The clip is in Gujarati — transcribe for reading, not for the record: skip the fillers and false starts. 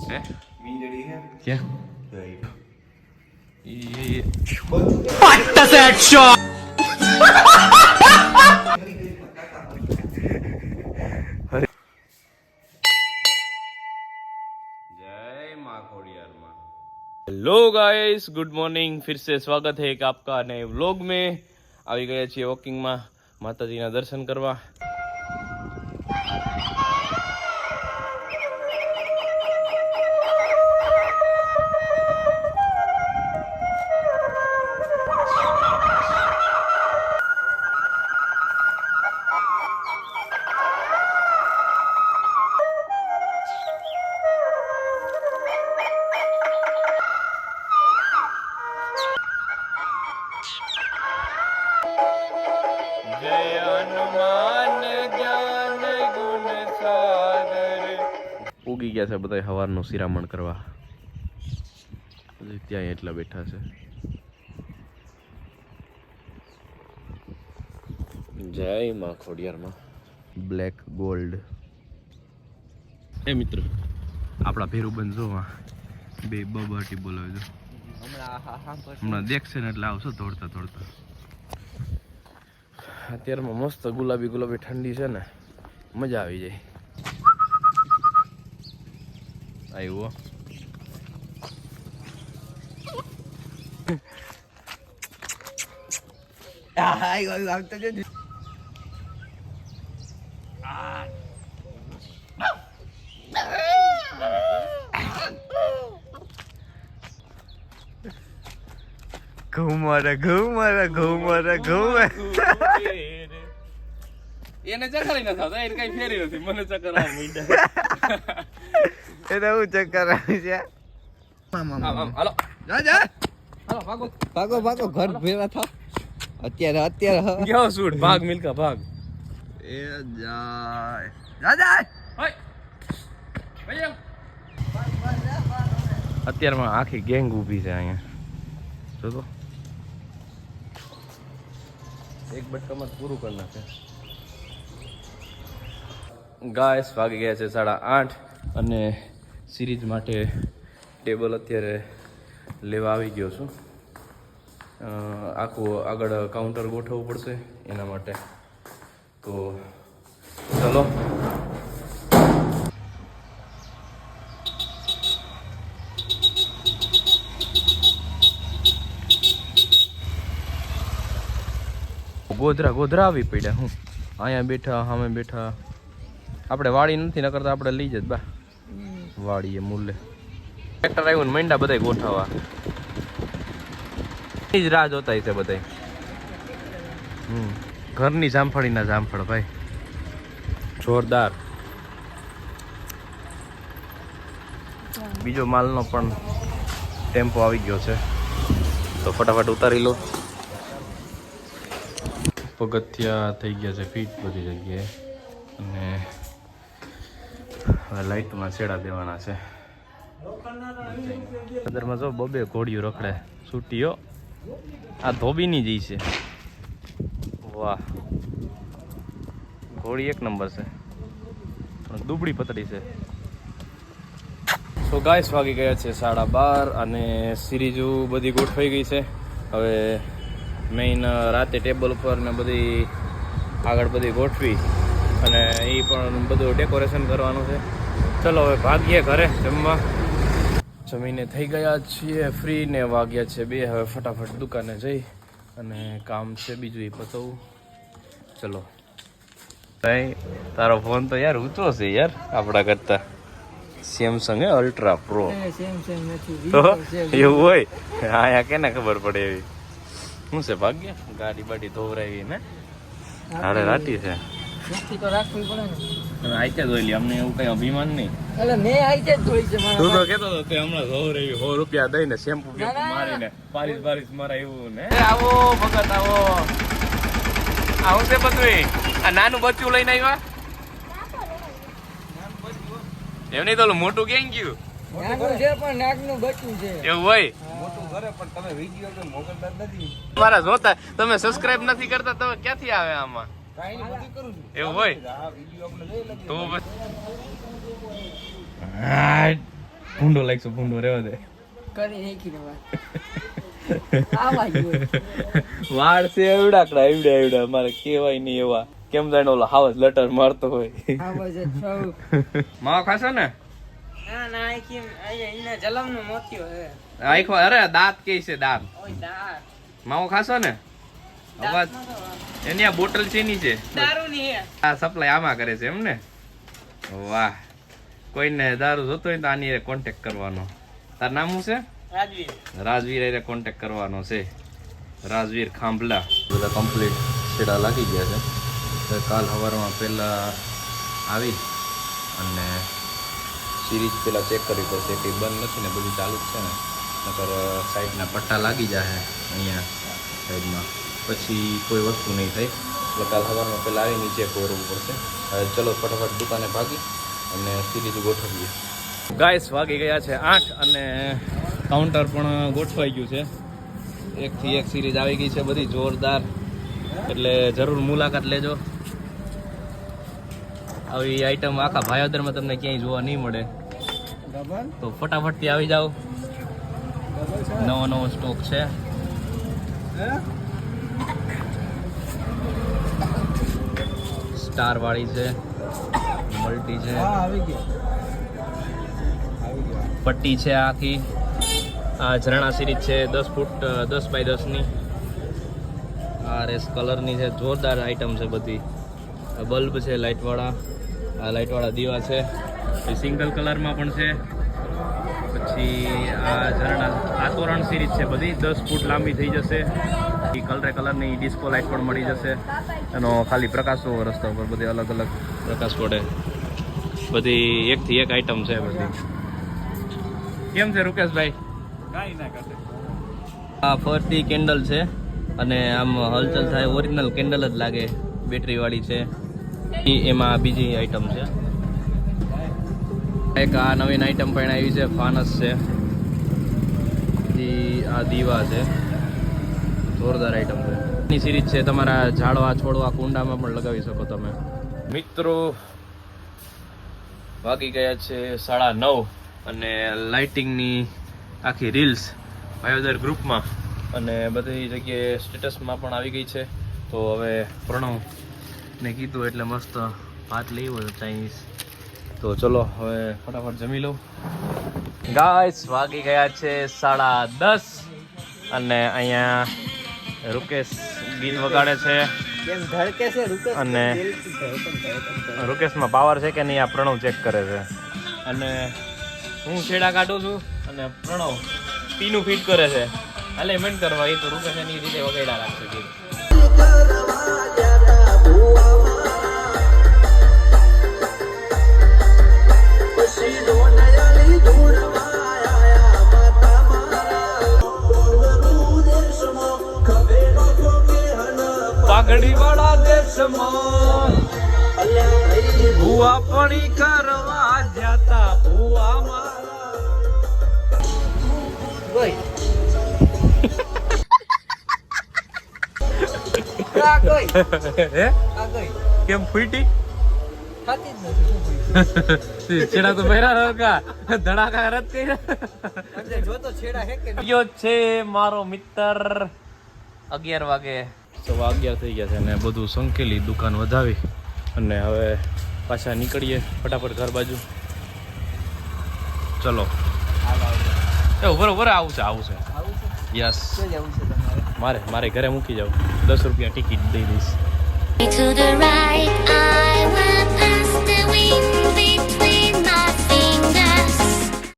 હે મીંદડી હે ક્યાં हेलो गाइस, गुड मॉर्निंग। फिर से स्वागत है एक आपका नए व्लॉग में। આવી ગયા છીએ વોકિંગમાં માતાજીના દર્શન કરવા। ઉગી ગયા છે બધા સવારનું શિરામણ કરવા, ત્યાં એટલા બેઠા છે। જય માં ખોડિયારમાં। બ્લેક ગોલ્ડ એ મિત્ર આપણા ભેરુબંધ જોવા બે બબાટી બોલાવે છે હમણાં દેખશે ને એટલે આવશો તોડતા તોડતા। અત્યારમાં મસ્ત ગુલાબી ગુલાબી ઠંડી છે ને, મજા આવી જાય। આવ્યો એને ચક્કર ન થતા, એને કઈ ફેરી નથી, મને ચક્કર આવે મીંડા એને હું ચક્કર આવી છે। હાલો જા જા હાલો ભાગો ભાગો ભાગો, ઘર ભેગા થાવ અત્યારે ગયો સૂટ ભાગ મિલકા ભાગ એ જાય જા જા અત્યારમાં આખી ગેંગ ઊભી છે અહીંયા, જો તો એક બટકામાં પૂરું કરી નાખે। ગાઈસ વાગી ગયા છે 8:30 અને સિરીઝ માટે ટેબલ અત્યારે લેવા આવી ગયો છું। આખું આગળ કાઉન્ટર ગોઠવવું પડશે એના માટે, તો ચલો ગોધરા ગોધરા આવી પડ્યા। હું અહીંયા બેઠા સામે બેઠા, આપણે વાડી નથી ન કરતા, આપણે લઈ જ બા વાડીએ મૂલે ટ્રેક્ટર આવ્યું ને મંડા બધા ગોઠવવા, એ જ રાહ જોતા છે બધા। ઘરની જામફળીના જામફળ ભાઈ જોરદાર। બીજો માલનો પણ ટેમ્પો આવી ગયો છે, તો ફટાફટ ઉતારી લો। પગથિયા થઈ ગયા છે ફીટ બધી જગ્યાએ, અને હવે લાઇટમાં છેડા દેવાના છે। અંદરમાં જો બબે ઘોડીઓ રખડે છૂટીઓ, આ ધોબીની જ છે, વાહ ઘોડી એક નંબર છે, પણ દુબળી પતળી છે। તો ગાઈસ વાગી ગયા છે 12:30 અને સિરીઝો બધી ગોઠવાઈ ગઈ છે। હવે મેઇન રાતે ટેબલ ઉપર ને બધી આગળ બધી ગોઠવી અને એ પણ બધું ડેકોરેશન કરવાનું છે। ચલો હવે ભાગીએ ઘરે જમવા। જમીને થઈ ગયા છીએ ફ્રી ને વાગ્યા છે 2। હવે ફટાફટ દુકાને જઈ અને કામ છે બીજું એ પતાવું। ચલો ભાઈ, તારો ફોન તો યાર ઊંચો છે યાર આપણા કરતા, સેમસંગ હે અલ્ટ્રા પ્રો। તો એવું હોય આયા કેને ખબર પડે એવી શું છે? ભાગ્ય ગાડી બાડી ધોવરાવી ને હારે રાટી છે, તો રાખવી પડે ને, આઈતે ધોઈ લે, અમને એવું કઈ અભિમાન નહીં। એટલે મેં આઈતે જ ધોઈ છે મારા। તું તો કેતો હતો કે હમણાં ધોવરાવી 100 રૂપિયા દઈને શેમ્પુ મારીને પારીસ મારા એવું ને। આવો ભગત આવો, આવું છે બધું। આ નાનું બચ્ચું લઈને આવ્યા એમ નહીં, તો મોટું ક્યાં ગયું? નાનું છે પણ નાકનું બચ્ચું છે એવું હોય? મોટું કરે પણ તમે વિડિયો તો મોકલતા નથી, મારા જોતા તમે સબસ્ક્રાઇબ નથી કરતા, તમે ક્યાંથી આવે આમાં? કાઈ નહીં બધું કરું છું એવું હોય આ વિડિયો આપણે જોઈ લઈએ તો ભૂંડો લાગશે ભૂંડો રહેવા દે કરી નાખી ને વાત આવા ગયો વાળ છે એવડા મારે કેવાય નહીં એવા કેમ જાણે ઓલો હાવસ લટર મારતો હોય આવા છે સૌ માવા ખાશો ને ના આખી અહીંયા જલમનું મોતિયો હે આખો અરે દાંત કે છે દાંત ઓય દાર માવો ખાશો ને અવાજ એની આ બોટલ છે ની છે દારૂ ની હે આ સપ્લાય આમાં કરે છે એમ ને વાહ કોઈને દારૂ જોતો હોય તો આની કોન્ટેક્ટ કરવાનો તાર નામ શું છે રાજવીર એ કોન્ટેક્ટ કરવાનો છે રાજવીર ખાંભલા બધા કમ્પ્લીટ છેડા લાગી ગયા છે કાલ સવારમાં પહેલા આવી અને સિરીઝ પેલા ચેક કરવી પડશે કે બંધ નથી ને બધું ચાલુ જ છે ને નકર સાઈડના પટ્ટા લાગી જાય અહીંયા સાઈડમાં પછી કોઈ વસ્તુ નહીં થાય એટલે કાલ સવારમાં પહેલાં આવીને ચેક કરવું પડશે હવે ચલો ફટાફટ દુકાને ભાગી અને સિરીઝ ગોઠવીએ ગાઈસ વાગી ગયા છે 8 અને કાઉન્ટર પણ ગોઠવાઈ ગયું છે એકથી એક સિરીઝ આવી ગઈ છે બધી જોરદાર એટલે જરૂર મુલાકાત લેજો આવી આઈટમ આખા ભાયોદરમાં તમને ક્યાંય જોવા નહીં મળે તો ફટાફટથી આવી જાઓ નવો સ્ટોક છે સ્ટાર વાળી છે મલ્ટી છે પટ્ટી છે આખી આ ઝરણા સિરીઝ છે 10 ફૂટ 10 બાય 10 ની આ રેસ કલરની છે જોરદાર આઈટમ છે બધી બલ્બ છે લાઇટવાળા આ લાઇટવાળા દીવા છે સિંગલ કલરમાં પણ છે પછી આ ઝરણા આ તોરણ સિરીઝ છે બધી 10 ફૂટ લાંબી થઈ જશે એ કલરની ડિસ્કો લાઇટ પણ મળી જશે એનો ખાલી પ્રકાશો રસ્તા ઉપર બધી અલગ અલગ પ્રકાશ પડે બધી એકથી એક આઈટમ છે બધી કેમ છે રૂકેશભાઈ આ ફરતી કેન્ડલ છે અને આમ હલચલ થાય ઓરિજિનલ કેન્ડલ જ લાગે બેટરી વાળી છે એમાં બીજી આઈટમ છે એક આ નવીન આઈટમ પણ આવી છે ફાનસ છે આ દીવા છે જોરદાર આઈટમ છે એની સિરીઝ છે તમારા ઝાડવા છોડવા કુંડામાં પણ લગાવી શકો તમે મિત્રો વાગી ગયા છે 9:30 અને લાઇટિંગની આખી રીલ્સ ભાયોદર ગ્રુપમાં અને બધી જગ્યાએ સ્ટેટસમાં પણ આવી ગઈ છે તો હવે પ્રણવને કીધું એટલે મસ્ત ભાત લેવો ચાઇનીઝ તો ચલો હવે ફટાફટ જમી લઉં ગાઈસ વાગી ગયા છે 10:30 અને અહીંયા રૂકેશ ગીત વગાડે છે કેમ ધડકે છે રૂકેશ અને રૂકેશમાં પાવર છે કે નહીં આ પ્રણવ ચેક કરે છે અને હું છેડા કાઢું છું અને પ્રણવ પીનું ફીટ કરે છે અલાઇનમેન્ટ કરવા એ તો રૂકેશ એની રીતે વગાડ્યા રાખશે ગીત પાઘડી વાળા દેશમાં ભૂવા પડી કરવા જતા ભૂવા મારા ગઈ આ ગઈ હે આ ગઈ કેમ ફૂટી ખાતી જ નથી છેડા તો પહેરા કા ધડાકા રદ કર્યા એટલે જો તો છેડા હે કે ગયો છે મારો મિત્ર 11 વાગે 11:15 થઈ ગયા છે અને બધું સંકેલી દુકાન વધાવી અને હવે પાછા નીકળીએ ફટાફટ ઘર બાજુ ચલો એ ઉભર આવું છે યસ જવું છે તમારે મારે ઘરે મૂકી જાવ 10 રૂપિયા ટિકિટ દઈ દઈશ To the right,